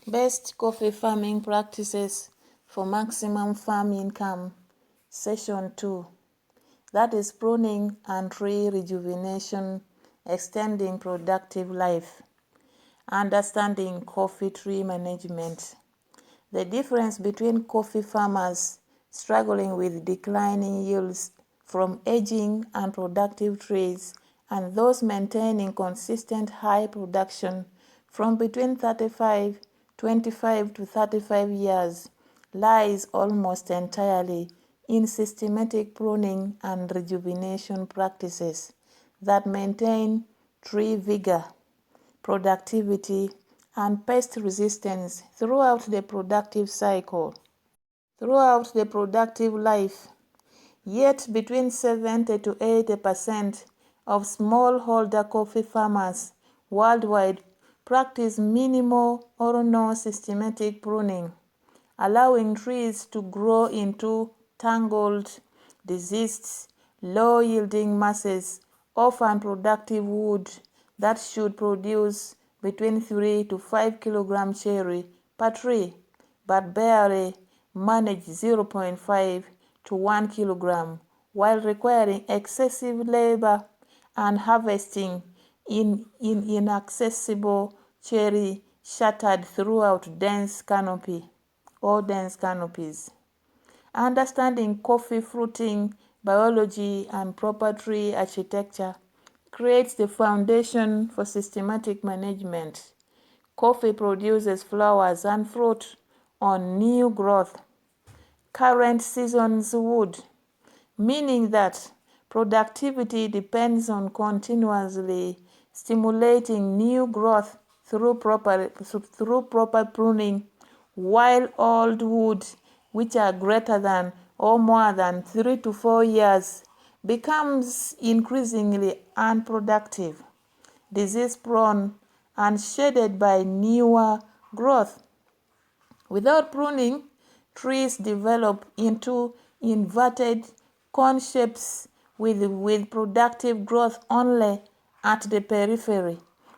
Best coffee farming practices for maximum farm income. Session 2. That is pruning and tree rejuvenation, extending productive life. Understanding coffee tree management. The difference between coffee farmers struggling with declining yields from aging and productive trees and those maintaining consistent high production from between 25 to 35 years lies almost entirely in systematic pruning and rejuvenation practices that maintain tree vigor, productivity, and pest resistance throughout the productive cycle. Throughout the productive life, yet between 70 to 80% of smallholder coffee farmers worldwide practice minimal or no systematic pruning, allowing trees to grow into tangled, diseased, low-yielding masses of unproductive wood that should produce between 3 to 5 kg cherry per tree, but barely manage 0.5 to 1 kg, while requiring excessive labor and harvesting in inaccessible cherry shattered throughout dense canopy or dense canopies. Understanding coffee fruiting biology and proper tree architecture creates the foundation for systematic management. Coffee produces flowers and fruit on new growth, current season's wood, meaning that productivity depends on continuously stimulating new growth through proper pruning, while old wood, which are greater than or more than 3 to 4 years, becomes increasingly unproductive, disease-prone, and shaded by newer growth. Without pruning, trees develop into inverted cone shapes with productive growth only at the periphery,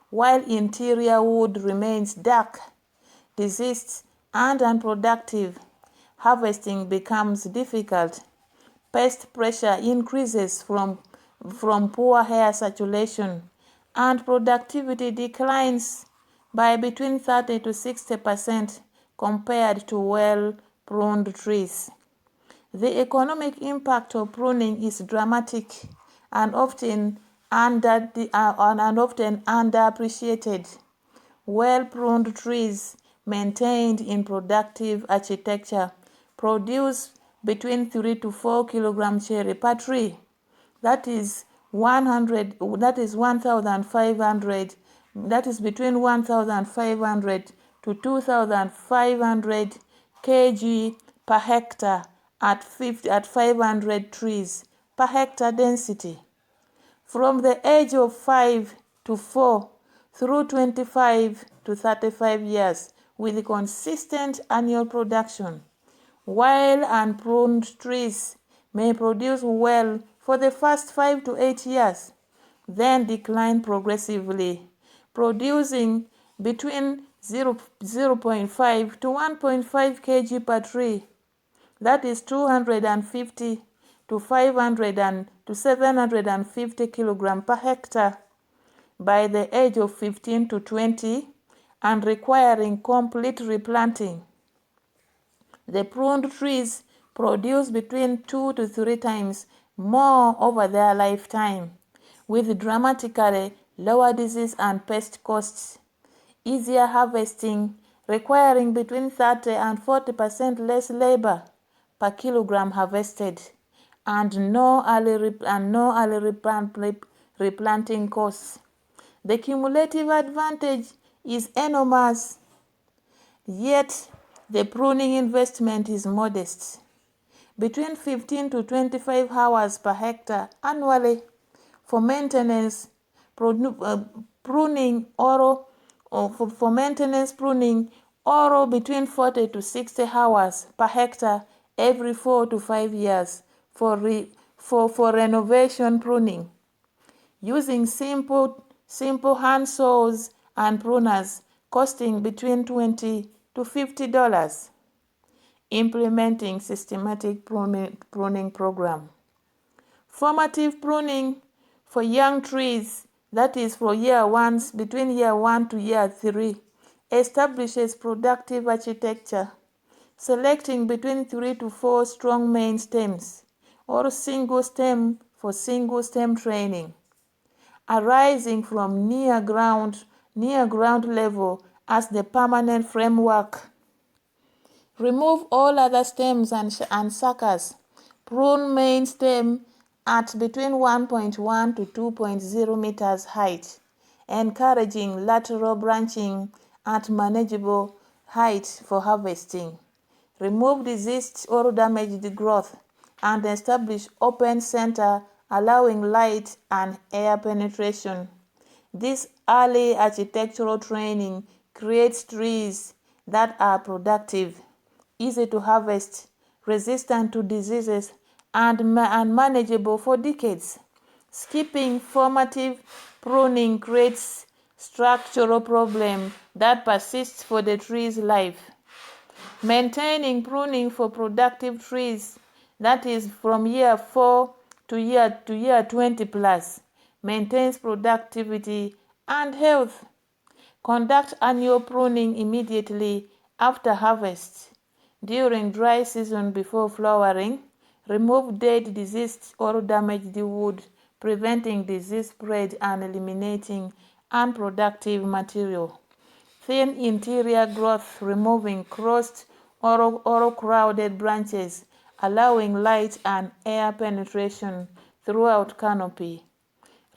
while interior wood remains dark, diseased, and unproductive. Harvesting becomes difficult. Pest pressure increases from poor air circulation, and productivity declines by between 30 to 60% compared to well-pruned trees. The economic impact of pruning is dramatic and often underappreciated. Well-pruned trees maintained in productive architecture produce between 3 to 4 kg cherry per tree. That is 1,500. That is between 1,500 to 2,500 kg per hectare at 500 trees per hectare density. From the age of 5 to 4 through 25 to 35 years with consistent annual production, while unpruned trees may produce well for the first 5 to 8 years, then decline progressively, producing between 0.5 to 1.5 kg per tree. That is 250 to 500 to 750 kg per hectare by the age of 15 to 20 and requiring complete replanting. The pruned trees produce between 2 to 3 times more over their lifetime, with dramatically lower disease and pest costs, easier harvesting, requiring between 30 and 40% less labor per kilogram harvested, and no early replanting costs. The cumulative advantage is enormous, yet the pruning investment is modest, between 15 to 25 hours per hectare annually for maintenance, pruning or between 40 to 60 hours per hectare every 4 to 5 years for renovation pruning. Using simple hand saws and pruners costing between $20 to $50. Implementing systematic pruning program. Formative pruning for young trees, that is for between year 1 to year 3, establishes productive architecture, selecting between 3 to 4 strong main stems or single stem for single stem training, arising from near ground level as the permanent framework. Remove all other stems and suckers. Prune main stem at between 1.1 to 2.0 meters height, encouraging lateral branching at manageable height for harvesting. Remove diseased or damaged growth and establish open center allowing light and air penetration. This early architectural training creates trees that are productive, easy to harvest, resistant to diseases, and manageable for decades. Skipping formative pruning creates structural problems that persist for the tree's life. Maintaining pruning for productive trees, that is from year 4 to year 20 plus, maintains productivity and health. Conduct annual pruning immediately after harvest. During dry season before flowering, remove dead, diseased, or damaged wood, preventing disease spread and eliminating unproductive material. Thin interior growth, removing crossed or crowded branches, allowing light and air penetration throughout canopy.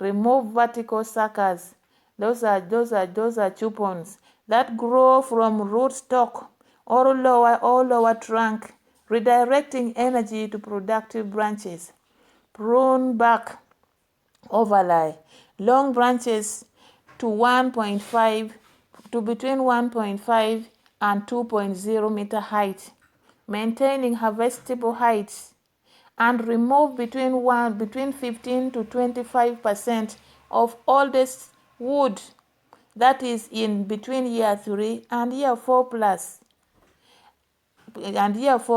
Remove vertical suckers. Those are chupons that grow from rootstock or lower trunk, redirecting energy to productive branches. Prune back overlay. Long branches to 1.5 to between 1.5 and 2.0 meter height, maintaining harvestable heights, and remove between 15 to 25% of oldest wood, that is in between year 3 and year 4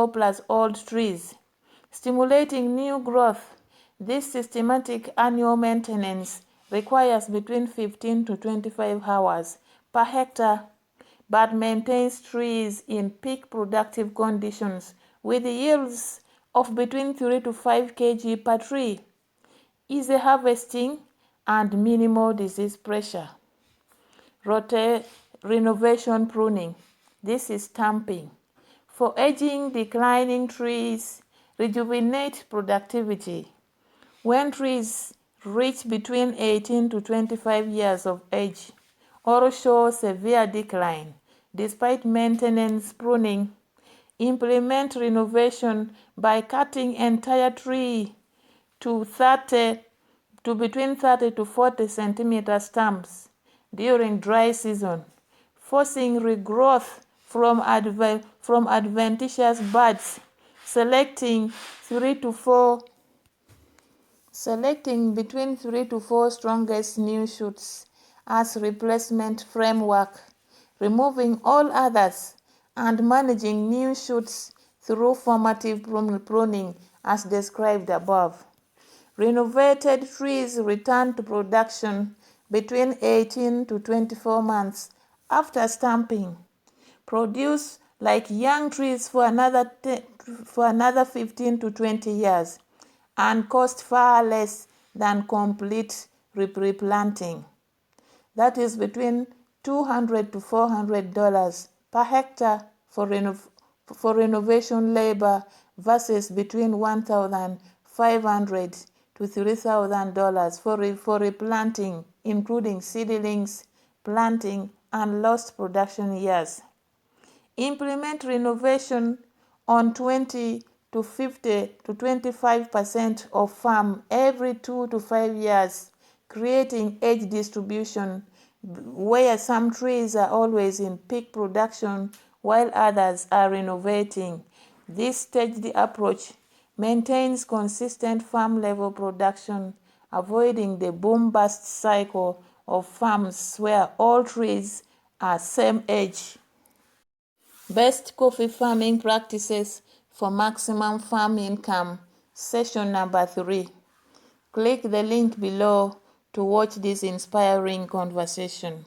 plus old trees, stimulating new growth. This systematic annual maintenance requires between 15 to 25 hours per hectare, but maintains trees in peak productive conditions with yields of between 3 to 5 kg per tree, easy harvesting, and minimal disease pressure. Renovation pruning. This is stamping. For aging, declining trees, rejuvenate productivity. When trees reach between 18 to 25 years of age or show severe decline, despite maintenance pruning, implement renovation by cutting entire tree to between 30 to 40 centimeter stumps during dry season, forcing regrowth from adventitious buds, selecting between 3 to 4 strongest new shoots as replacement framework, removing all others, and managing new shoots through formative pruning as described above. Renovated trees return to production between 18 to 24 months after stamping. Produce like young trees for another 15 to 20 years and cost far less than complete replanting. That is between $200 to $400 per hectare for renovation labor versus between $1,500 to $3,000 for replanting, including seedlings, planting, and lost production years. Implement renovation on 20 to 50 to 25% of farm every 2 to 5 years, creating age distribution where some trees are always in peak production while others are renovating. This staged approach maintains consistent farm level production, avoiding the boom-bust cycle of farms where all trees are same age. Best coffee farming practices for maximum farm income, session number 3. Click the link below to watch this inspiring conversation.